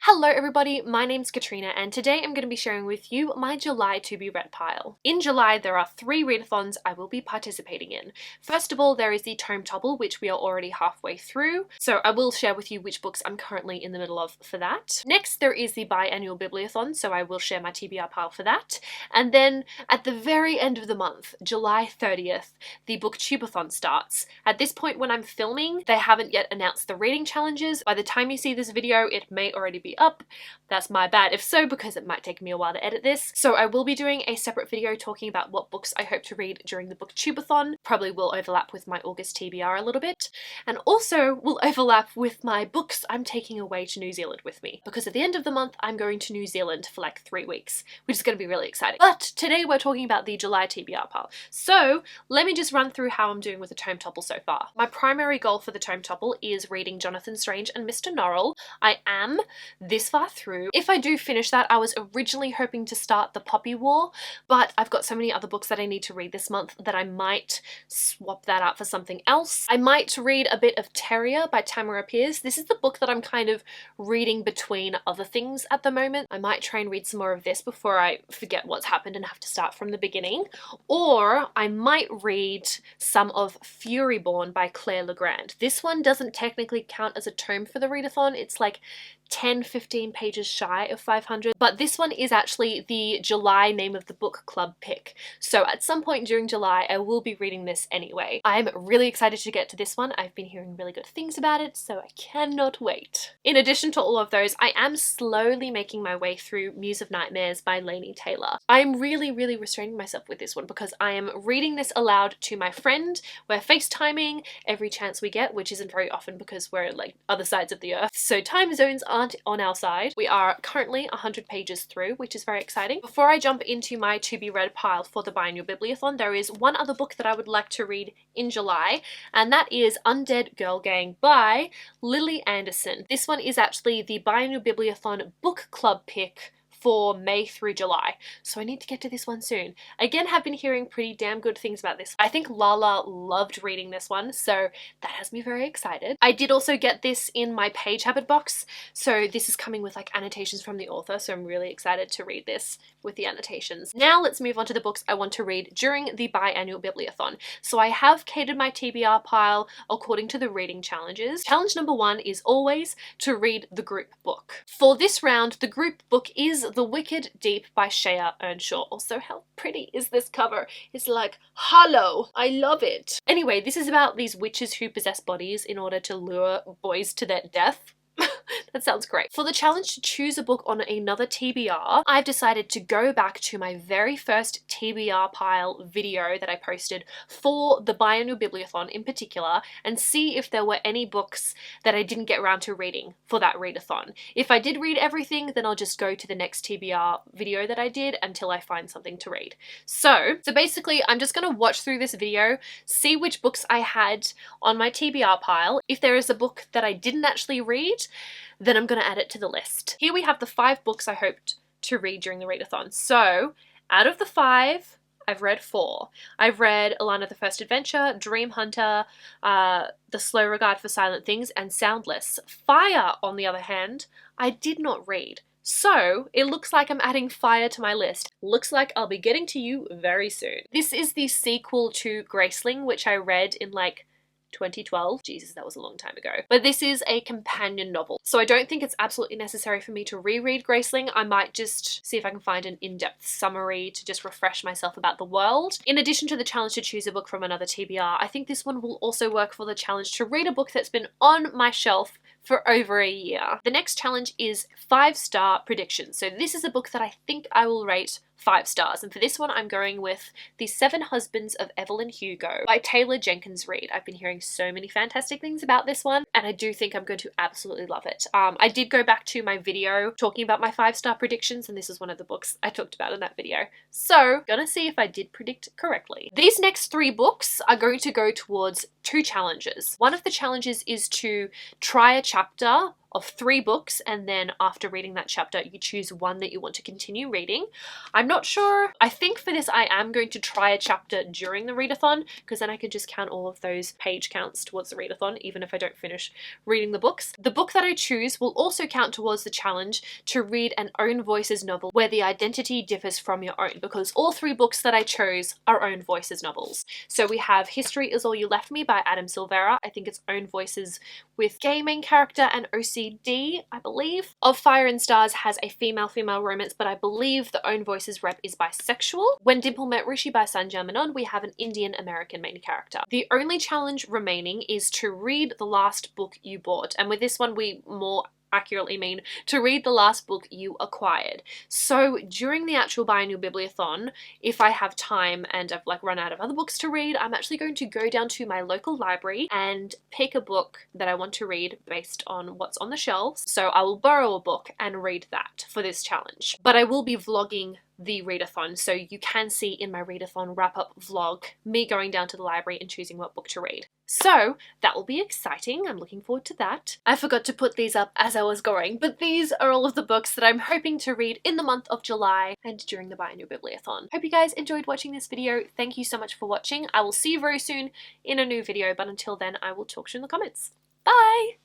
Hello everybody, my name's Katrina and today I'm going to be sharing with you my July to be read pile. In July there are 3 readathons I will be participating in. First of all, there is the tome topple, which we are already halfway through, so I will share with you which books I'm currently in the middle of for that. Next there is the biannual bibliothon, so I will share my TBR pile for that. And then at the very end of the month, July 30th, the booktubeathon starts. At this point when I'm filming, they haven't yet announced the reading challenges. By the time you see this video, it may already be up. That's my bad if so, because it might take me a while to edit this. So I will be doing a separate video talking about what books I hope to read during the booktubeathon. Probably will overlap with my August TBR a little bit, and also will overlap with my books I'm taking away to New Zealand with me, because at the end of the month I'm going to New Zealand for like 3 weeks, which is going to be really exciting. But today we're talking about the July TBR pile. So let me just run through how I'm doing with the tome topple so far. My primary goal for the tome topple is reading Jonathan Strange and Mr. Norrell. I am this far through. If I do finish that, I was originally hoping to start the Poppy War, but I've got so many other books that I need to read this month that I might swap that out for something else. I might read a bit of Terrier by Tamara Pierce. This is the book that I'm kind of reading between other things at the moment. I might try and read some more of this before I forget what's happened and have to start from the beginning. Or I might read some of Furyborn by Claire Legrand. This one doesn't technically count as a tome for the readathon. It's like 10-15 pages shy of 500, but this one is actually the July name of the book club pick, so at some point during July I will be reading this anyway. I'm really excited to get to this one. I've been hearing really good things about it, so I cannot wait. In addition to all of those, I am slowly making my way through Muse of Nightmares by Laini Taylor. I'm really restraining myself with this one because I am reading this aloud to my friend. We're FaceTiming every chance we get, which isn't very often because we're like other sides of the earth, so time zones aren't on our side. We are currently 100 pages through, which is very exciting. Before I jump into my to be read pile for the biannual bibliothon, there is one other book that I would like to read in July, and that is Undead Girl Gang by Lily Anderson. This one is actually the biannual bibliothon book club pick for May through July, so I need to get to this one soon. Again, have been hearing pretty damn good things about this. I think Lala loved reading this one, so that has me very excited. I did also get this in my page habit box, so this is coming with like annotations from the author, so I'm really excited to read this with the annotations. Now let's move on to the books I want to read during the biannual bibliothon. So I have catered my TBR pile according to the reading challenges. Challenge number 1 is always to read the group book. For this round, the group book is The Wicked Deep by Shea Earnshaw. Also, how pretty is this cover? It's like, hello, I love it. Anyway, this is about these witches who possess bodies in order to lure boys to their death. That sounds great. For the challenge to choose a book on another TBR, I've decided to go back to my very first TBR pile video that I posted for the biannual bibliothon in particular and see if there were any books that I didn't get around to reading for that readathon. If I did read everything, then I'll just go to the next TBR video that I did until I find something to read. So basically I'm just going to watch through this video, see which books I had on my TBR pile. If there is a book that I didn't actually read, then I'm going to add it to the list. Here we have the 5 books I hoped to read during the readathon. So out of the 5, I've read 4. I've read Alana the First Adventure, Dream Hunter, The Slow Regard for Silent Things, and Soundless. Fire, on the other hand, I did not read. So it looks like I'm adding Fire to my list. Looks like I'll be getting to you very soon. This is the sequel to Graceling, which I read in like 2012. Jesus, that was a long time ago. But this is a companion novel, so I don't think it's absolutely necessary for me to reread Graceling. I might just see if I can find an in-depth summary to just refresh myself about the world. In addition to the challenge to choose a book from another TBR, I think this one will also work for the challenge to read a book that's been on my shelf for over a year. The next challenge is 5-star predictions. So this is a book that I think I will rate 5 stars, and for this one I'm going with The 7 Husbands of Evelyn Hugo by Taylor Jenkins Reid. I've been hearing so many fantastic things about this one, and I do think I'm going to absolutely love it. I did go back to my video talking about my 5-star predictions, and this is one of the books I talked about in that video. So, gonna see if I did predict correctly. These next 3 books are going to go towards 2 challenges. One of the challenges is to try a chapter of 3 books, and then after reading that chapter you choose one that you want to continue reading. I'm not sure. I think for this I am going to try a chapter during the readathon, because then I can just count all of those page counts towards the readathon even if I don't finish reading the books. The book that I choose will also count towards the challenge to read an own voices novel where the identity differs from your own, because all 3 books that I chose are own voices novels. So we have History Is All You Left Me by Adam Silvera. I think it's own voices with gay main character and OCD, I believe. Of Fire and Stars has a female-female romance, but I believe the own voices rep is bisexual. When Dimple Met Rishi by Sanjay Menon, we have an Indian-American main character. The only challenge remaining is to read the last book you bought, and with this one we more accurately mean to read the last book you acquired. So during the actual biannual bibliothon, if I have time and I've like run out of other books to read, I'm actually going to go down to my local library and pick a book that I want to read based on what's on the shelves. So I will borrow a book and read that for this challenge. But I will be vlogging the readathon, so you can see in my readathon wrap-up vlog me going down to the library and choosing what book to read. So that will be exciting. I'm looking forward to that. I forgot to put these up as I was going, but these are all of the books that I'm hoping to read in the month of July and during the biannual bibliothon. Hope you guys enjoyed watching this video. Thank you so much for watching. I will see you very soon in a new video, but until then I will talk to you in the comments. Bye!